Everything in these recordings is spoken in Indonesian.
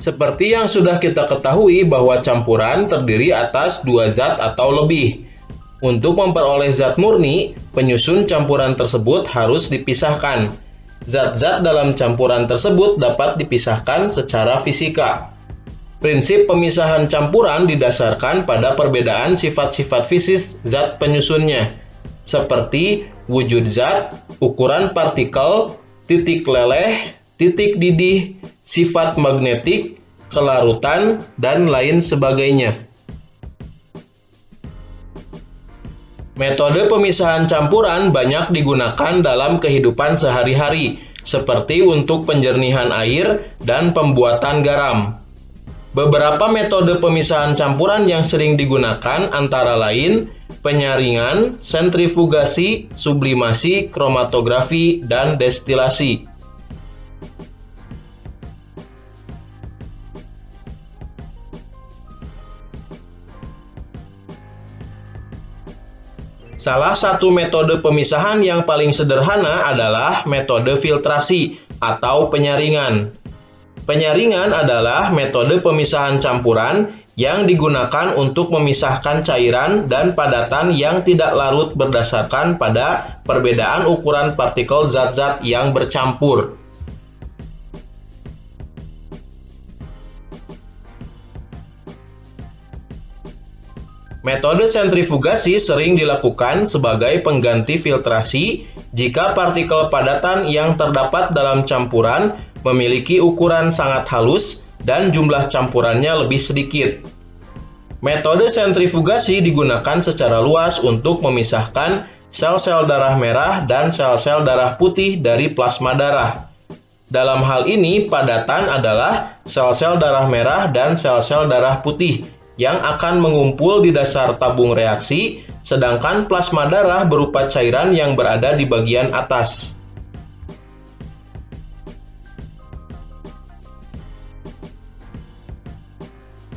Seperti yang sudah kita ketahui bahwa campuran terdiri atas dua zat atau lebih. Untuk memperoleh zat murni, penyusun campuran tersebut harus dipisahkan. Zat-zat dalam campuran tersebut dapat dipisahkan secara fisika. Prinsip pemisahan campuran didasarkan pada perbedaan sifat-sifat fisik zat penyusunnya, seperti wujud zat, ukuran partikel, titik leleh, titik didih, sifat magnetik, kelarutan, dan lain sebagainya. Metode pemisahan campuran banyak digunakan dalam kehidupan sehari-hari, seperti untuk penjernihan air dan pembuatan garam. Beberapa metode pemisahan campuran yang sering digunakan antara lain penyaringan, sentrifugasi, sublimasi, kromatografi, dan destilasi. Salah satu metode pemisahan yang paling sederhana adalah metode filtrasi atau penyaringan. Penyaringan adalah metode pemisahan campuran yang digunakan untuk memisahkan cairan dan padatan yang tidak larut berdasarkan pada perbedaan ukuran partikel zat-zat yang bercampur. Metode sentrifugasi sering dilakukan sebagai pengganti filtrasi jika partikel padatan yang terdapat dalam campuran memiliki ukuran sangat halus dan jumlah campurannya lebih sedikit. Metode sentrifugasi digunakan secara luas untuk memisahkan sel-sel darah merah dan sel-sel darah putih dari plasma darah. Dalam hal ini, padatan adalah sel-sel darah merah dan sel-sel darah putih yang akan mengumpul di dasar tabung reaksi, sedangkan plasma darah berupa cairan yang berada di bagian atas.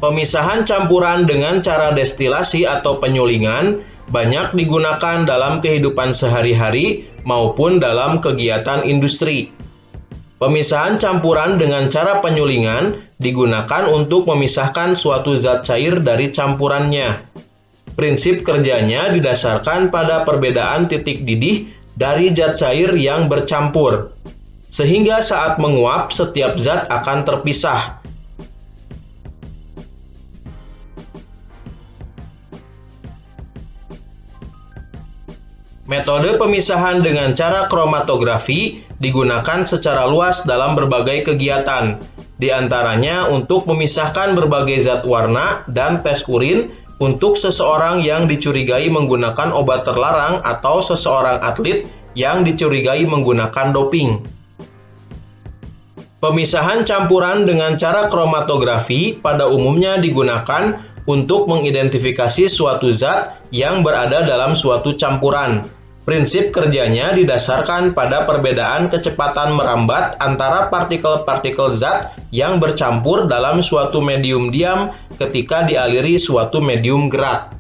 Pemisahan campuran dengan cara destilasi atau penyulingan banyak digunakan dalam kehidupan sehari-hari maupun dalam kegiatan industri. Pemisahan campuran dengan cara penyulingan digunakan untuk memisahkan suatu zat cair dari campurannya. Prinsip kerjanya didasarkan pada perbedaan titik didih dari zat cair yang bercampur, sehingga saat menguap setiap zat akan terpisah. Metode pemisahan dengan cara kromatografi digunakan secara luas dalam berbagai kegiatan, di antaranya untuk memisahkan berbagai zat warna dan tes urin untuk seseorang yang dicurigai menggunakan obat terlarang atau seseorang atlet yang dicurigai menggunakan doping. Pemisahan campuran dengan cara kromatografi pada umumnya digunakan untuk mengidentifikasi suatu zat yang berada dalam suatu campuran. Prinsip kerjanya didasarkan pada perbedaan kecepatan merambat antara partikel-partikel zat yang bercampur dalam suatu medium diam ketika dialiri suatu medium gerak.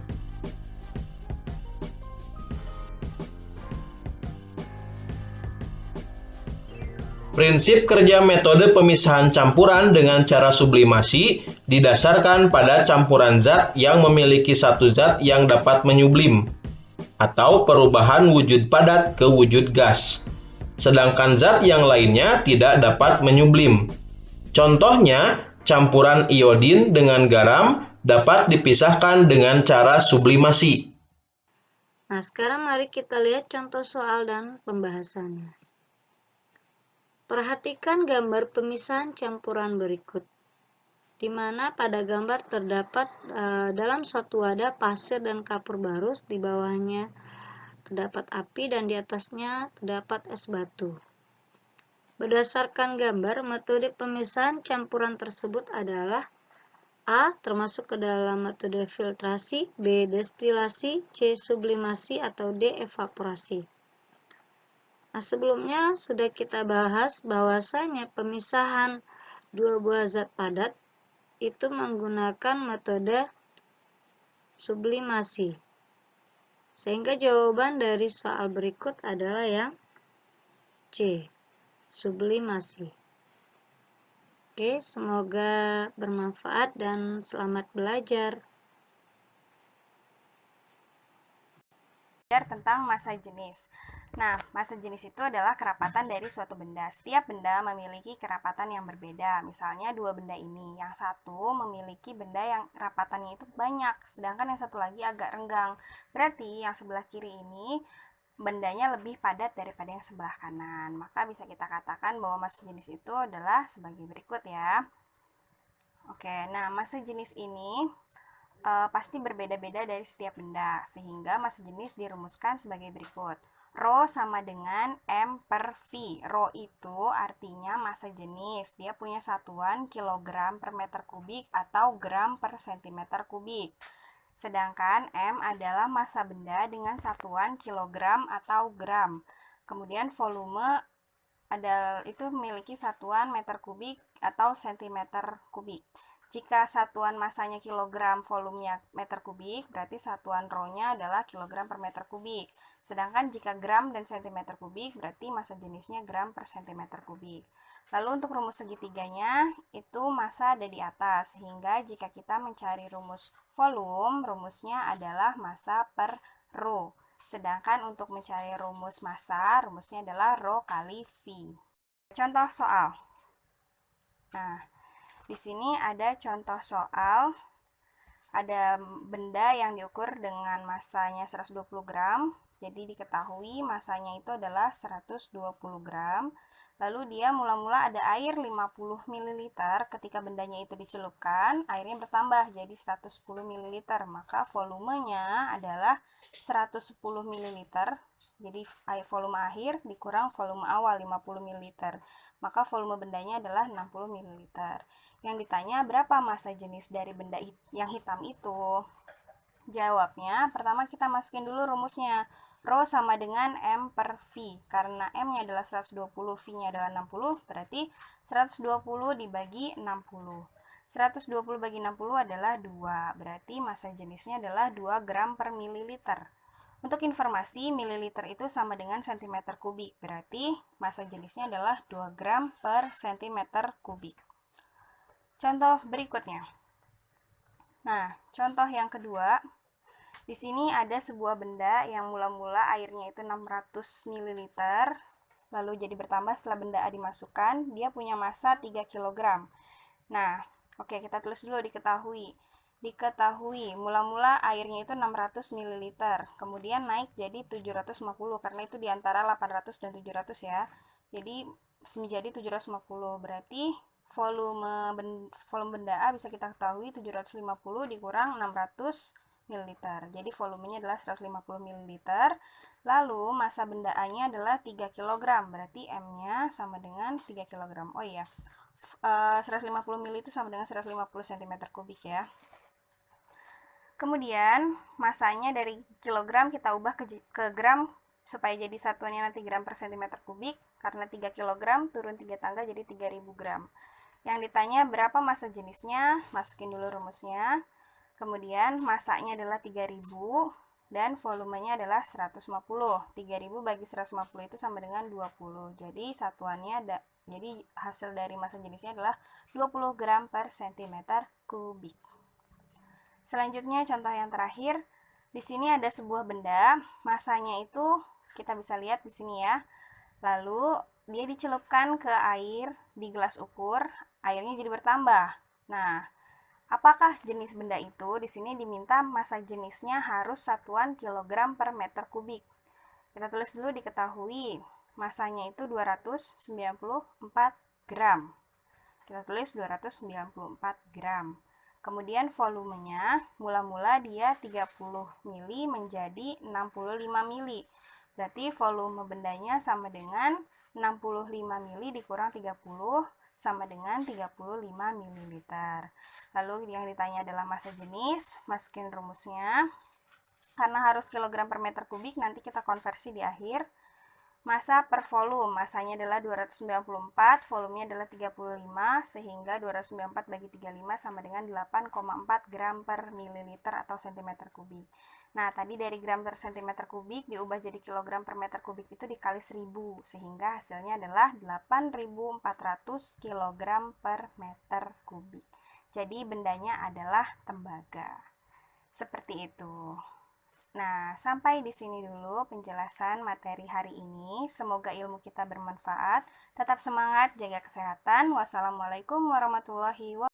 Prinsip kerja metode pemisahan campuran dengan cara sublimasi didasarkan pada campuran zat yang memiliki satu zat yang dapat menyublim, atau perubahan wujud padat ke wujud gas, sedangkan zat yang lainnya tidak dapat menyublim. Contohnya, campuran iodin dengan garam dapat dipisahkan dengan cara sublimasi. Nah, sekarang mari kita lihat contoh soal dan pembahasannya. Perhatikan gambar pemisahan campuran berikut, di mana pada gambar terdapat dalam suatu wadah pasir dan kapur barus, di bawahnya terdapat api dan di atasnya terdapat es batu. Berdasarkan gambar, metode pemisahan campuran tersebut adalah A. Termasuk ke dalam metode filtrasi, B. Destilasi, C. Sublimasi, atau D. Evaporasi. Nah, sebelumnya sudah kita bahas bahwasanya pemisahan dua buah zat padat itu menggunakan metode sublimasi. Sehingga jawaban dari soal berikut adalah yang C, sublimasi. Oke, semoga bermanfaat dan selamat belajar. Tentang massa jenis. Nah, massa jenis itu adalah kerapatan dari suatu benda. Setiap benda memiliki kerapatan yang berbeda. Misalnya dua benda ini, yang satu memiliki benda yang rapatannya itu banyak, sedangkan yang satu lagi agak renggang. Berarti yang sebelah kiri ini bendanya lebih padat daripada yang sebelah kanan. Maka bisa kita katakan bahwa massa jenis itu adalah sebagai berikut ya. Oke, nah massa jenis ini pasti berbeda-beda dari setiap benda, sehingga massa jenis dirumuskan sebagai berikut. Rho sama dengan M per V. Rho itu artinya massa jenis. Dia punya satuan kilogram per meter kubik atau gram per sentimeter kubik. Sedangkan M adalah massa benda dengan satuan kilogram atau gram. Kemudian volume itu memiliki satuan meter kubik atau sentimeter kubik. Jika satuan masanya kilogram, volumenya meter kubik, berarti satuan rho-nya adalah kilogram per meter kubik. Sedangkan jika gram dan sentimeter kubik, berarti massa jenisnya gram per sentimeter kubik. Lalu untuk rumus segitiganya, itu massa ada di atas, sehingga jika kita mencari rumus volume, rumusnya adalah massa per rho. Sedangkan untuk mencari rumus massa, rumusnya adalah rho kali V. Contoh soal. Nah, di sini ada contoh soal, ada benda yang diukur dengan massanya 120 gram, jadi diketahui massanya itu adalah 120 gram, lalu dia mula-mula ada air 50 ml, ketika bendanya itu dicelupkan, airnya bertambah jadi 110 ml, maka volumenya adalah 110 ml, jadi volume akhir dikurang volume awal 50 ml, maka volume bendanya adalah 60 ml. Yang ditanya berapa massa jenis dari benda yang hitam itu? Jawabnya, pertama kita masukin dulu rumusnya. Rho sama dengan M per V. Karena M-nya adalah 120, V-nya adalah 60, berarti 120 dibagi 60. 120 bagi 60 adalah 2, berarti massa jenisnya adalah 2 gram per mililiter. Untuk informasi, mililiter itu sama dengan sentimeter kubik, berarti massa jenisnya adalah 2 gram per sentimeter kubik. Contoh berikutnya. Nah, contoh yang kedua, di sini ada sebuah benda yang mula-mula airnya itu 600 ml, lalu jadi bertambah setelah benda A dimasukkan, dia punya massa 3 kg. Nah, oke, kita tulis dulu diketahui. Diketahui, mula-mula airnya itu 600 ml, kemudian naik jadi 750, karena itu diantara 800 dan 700 ya. Jadi, menjadi 750, berarti volume benda A bisa kita ketahui 750 dikurang 600 ml. Jadi volumenya adalah 150 ml. Lalu massa benda A-nya adalah 3 kg. Berarti M-nya sama dengan 3 kg. Oh iya. 150 ml itu sama dengan 150 cm kubik ya. Kemudian massanya dari kilogram kita ubah ke gram supaya jadi satuannya nanti gram per cm kubik. Karena 3 kg turun 3 tangga jadi 3000 gram. Yang ditanya berapa massa jenisnya, masukin dulu rumusnya. Kemudian massanya adalah 3000 dan volumenya adalah 150. 3000 bagi 150 itu sama dengan 20. Jadi satuannya jadi hasil dari massa jenisnya adalah 20 gram per centimeter kubik. Selanjutnya contoh yang terakhir, di sini ada sebuah benda, massanya itu kita bisa lihat di sini ya. Lalu dia dicelupkan ke air di gelas ukur, airnya jadi bertambah. Nah, apakah jenis benda itu? Di sini diminta massa jenisnya harus satuan kilogram per meter kubik. Kita tulis dulu diketahui, massanya itu 294 gram. Kita tulis 294 gram. Kemudian volumenya, mula-mula dia 30 mili menjadi 65 mili. Berarti volume bendanya sama dengan 65 mili dikurang 30 sama dengan 35 ml. Lalu yang ditanya adalah massa jenis, masukin rumusnya. Karena harus kilogram per meter kubik, nanti kita konversi di akhir. Massa per volume, massanya adalah 294, volumenya adalah 35, sehingga 294 bagi 35 sama dengan 8,4 gram per mililiter atau cm kubik. Nah, tadi dari gram per sentimeter kubik diubah jadi kilogram per meter kubik itu dikali 1000, sehingga hasilnya adalah 8.400 kilogram per meter kubik. Jadi bendanya adalah tembaga. Seperti itu. Nah, sampai di sini dulu penjelasan materi hari ini. Semoga ilmu kita bermanfaat. Tetap semangat, jaga kesehatan. Wassalamualaikum warahmatullahi wabarakatuh.